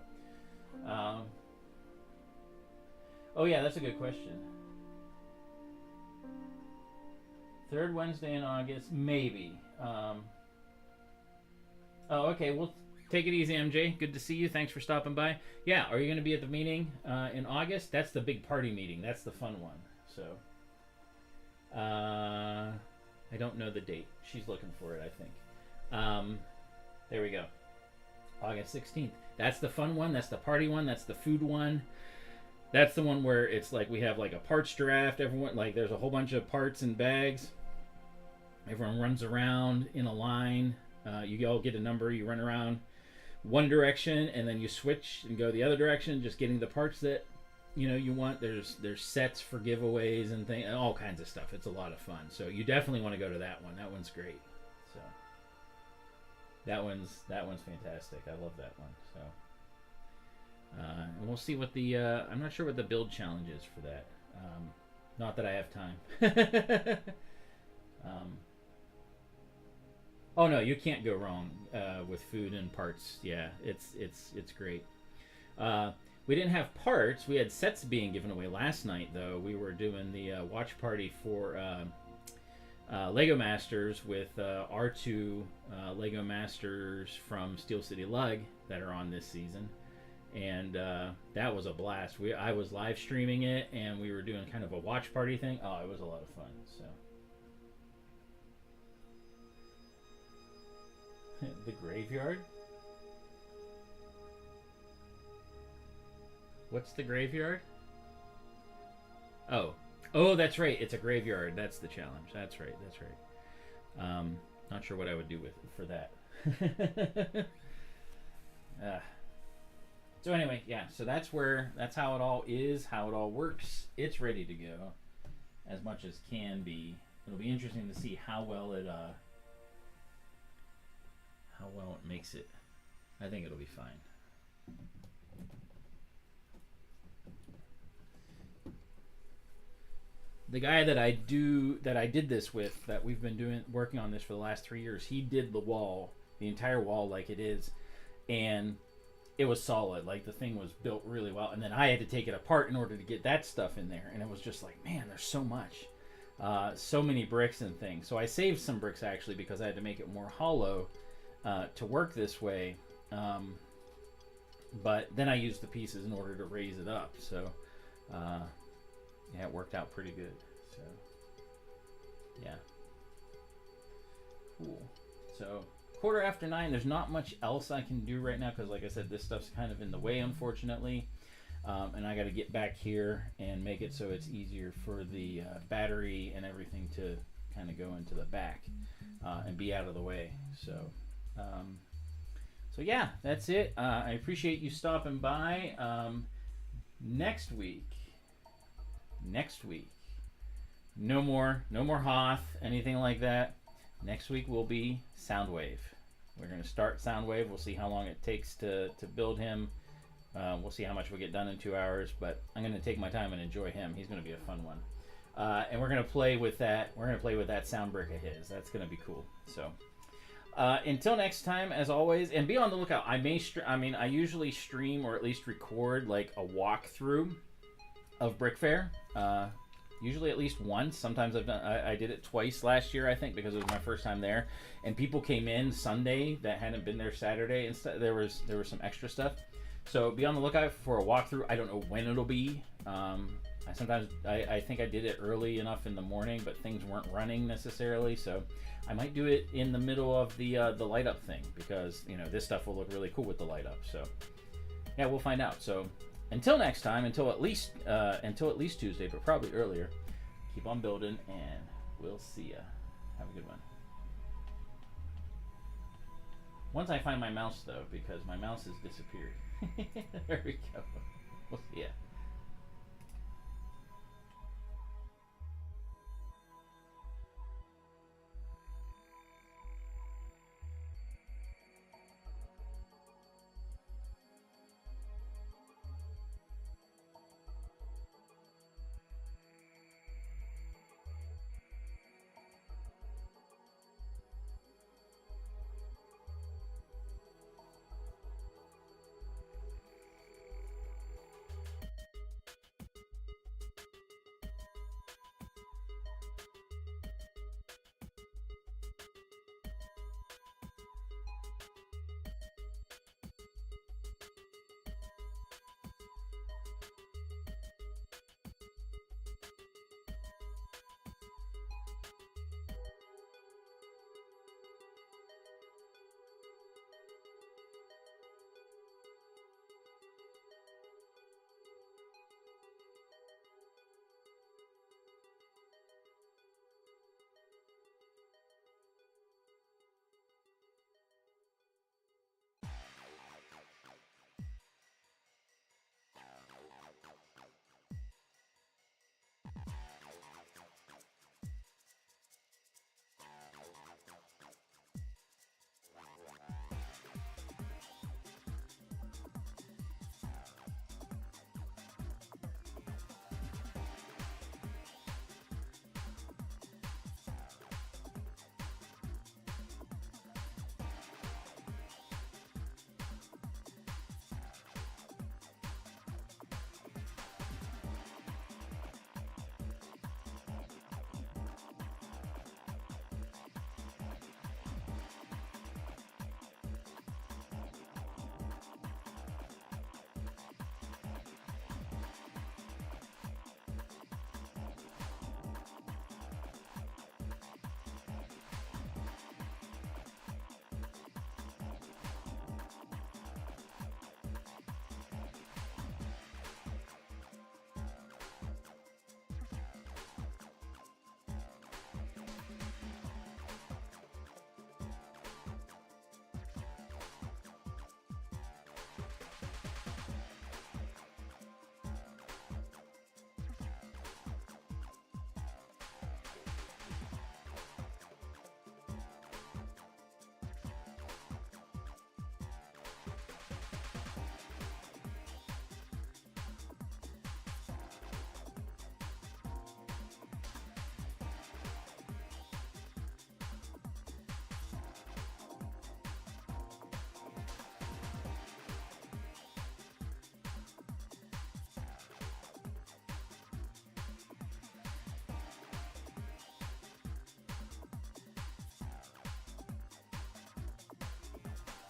oh yeah, that's a good question. Third Wednesday in August, maybe. Oh, okay. Well, take it easy, MJ. Good to see you. Thanks for stopping by. Yeah, are you going to be at the meeting in August? That's the big party meeting. That's the fun one. So, I don't know the date. She's looking for it, I think. There we go. August 16th. That's the fun one. That's the party one. That's the food one. That's the one where it's like we have like a parts draft. Everyone, like, there's a whole bunch of parts and bags. Everyone runs around in a line. You all get a number. You run around one direction, and then you switch and go the other direction, just getting the parts that you want. There's sets for giveaways and things, and all kinds of stuff. It's a lot of fun. So you definitely want to go to that one. That one's great. So that one's fantastic. I love that one. So and we'll see what the I'm not sure what the build challenge is for that. Not that I have time. Oh no, you can't go wrong with food and parts. Yeah, it's great. We didn't have parts. We had sets being given away last night, though. We were doing the watch party for Lego Masters with R2 Lego Masters from Steel City LUG that are on this season. And that was a blast. I was live streaming it, and we were doing kind of a watch party thing. Oh, it was a lot of fun. So the graveyard? What's the graveyard? Oh, that's right. It's a graveyard. That's the challenge. That's right. Not sure what I would do for that. So anyway, yeah. So that's how it all is, how it all works. It's ready to go, as much as can be. It'll be interesting to see how well it makes it. I think it'll be fine. The guy that I did this with, that we've been working on this for the last 3 years, he did the wall, the entire wall like it is, and it was solid. Like, the thing was built really well, and then I had to take it apart in order to get that stuff in there, and it was just like, man, there's so much, so many bricks and things. So I saved some bricks actually because I had to make it more hollow to work this way, but then I used the pieces in order to raise it up. So yeah, it worked out pretty good. So yeah, cool. So 9:15. There's not much else I can do right now because, like I said, this stuff's kind of in the way, unfortunately. And I got to get back here and make it so it's easier for the battery and everything to kind of go into the back and be out of the way. So so yeah, that's it. I appreciate you stopping by. Next week, no more Hoth, anything like that. Next week will be Soundwave. We're going to start Soundwave. We'll see how long it takes to build him. We'll see how much we get done in 2 hours, but I'm going to take my time and enjoy him. He's going to be a fun one. And we're going to play with that. We're going to play with that sound brick of his. That's going to be cool. So until next time, as always, and be on the lookout. I usually stream or at least record like a walkthrough of BrickFair. Usually at least once. Sometimes I did it twice last year, I think, because it was my first time there. And people came in Sunday that hadn't been there Saturday, and there was some extra stuff. So be on the lookout for a walkthrough. I don't know when it'll be. I think I did it early enough in the morning, but things weren't running necessarily. So I might do it in the middle of the light up thing, because this stuff will look really cool with the light up. So yeah, we'll find out. So until next time, until at least Tuesday, but probably earlier, keep on building, and we'll see ya. Have a good one. Once I find my mouse, though, because my mouse has disappeared. There we go. We'll see ya.